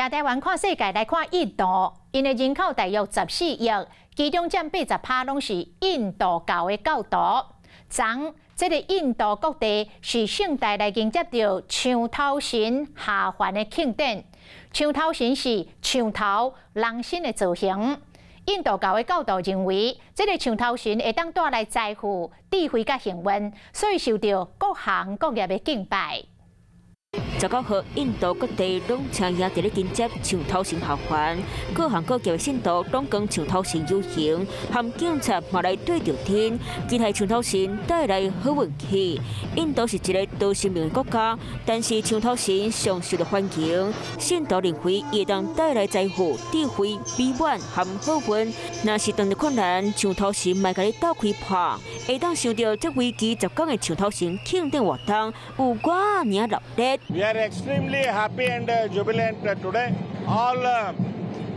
台湾看世界来看印度，因的人口大约14亿，其中占80%拢是印度教的教徒。昨这个印度各地是盛大来迎接到墙头神下凡的庆典。墙头神是墙头人身的造型。印度教的教徒认为，这个墙头神会当带来财富、智慧甲幸运，所以受到各行各业的敬拜。19号，印度各地拢请也伫咧迎接墙头神下凡，各行各业的信徒拢跟墙头神游行，含警察嘛来对着天，期待墙头神带来好运气。印度是一个多神明的国家，但是墙头神上受到欢迎，信徒认为伊会当带来财富、智慧、美满含好运。若是当着困难，墙头神嘛甲你斗开破，会当想到这为期10天的墙头神庆典活动有偌尔热烈。We are extremely happy and jubilant today. All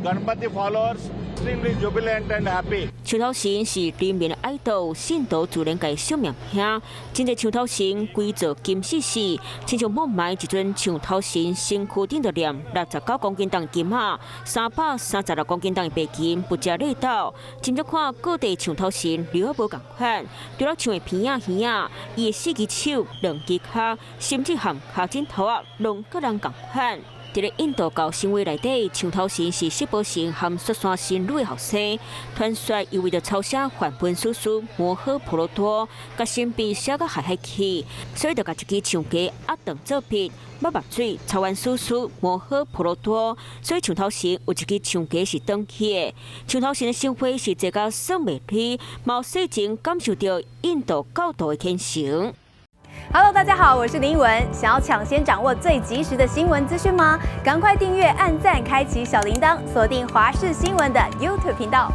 Ganpati followers extremely jubilant and happy. 墙头神是人民的爱豆，信徒自然家惜命听。真侪墙头神规做金丝丝，亲像木埋一尊墙头神身躯顶着念69公斤重金仔，336公斤重的白金，不加累倒。今朝看各地墙头神了无共款，除了像的鼻仔耳仔，伊的4只手、2只脚，甚至含脚趾头啊，拢各人共款。伫咧印度教神话内底，墙头神是湿婆神和雪山神女的后生。传说伊为着抄写梵本书书摩诃婆罗多，甲神秘写甲海去，所以就甲一支墙架压断做皮，抹墨水抄完书书摩诃婆罗多，所以墙头神有一支墙架是登起的。墙头神的生活是这个算美丽，毛细情感受到印度教徒的虔诚。Hello， 大家好，我是林文。想要抢先掌握最及时的新闻资讯吗？赶快订阅、按赞、开启小铃铛，锁定华视新闻的 YouTube 频道。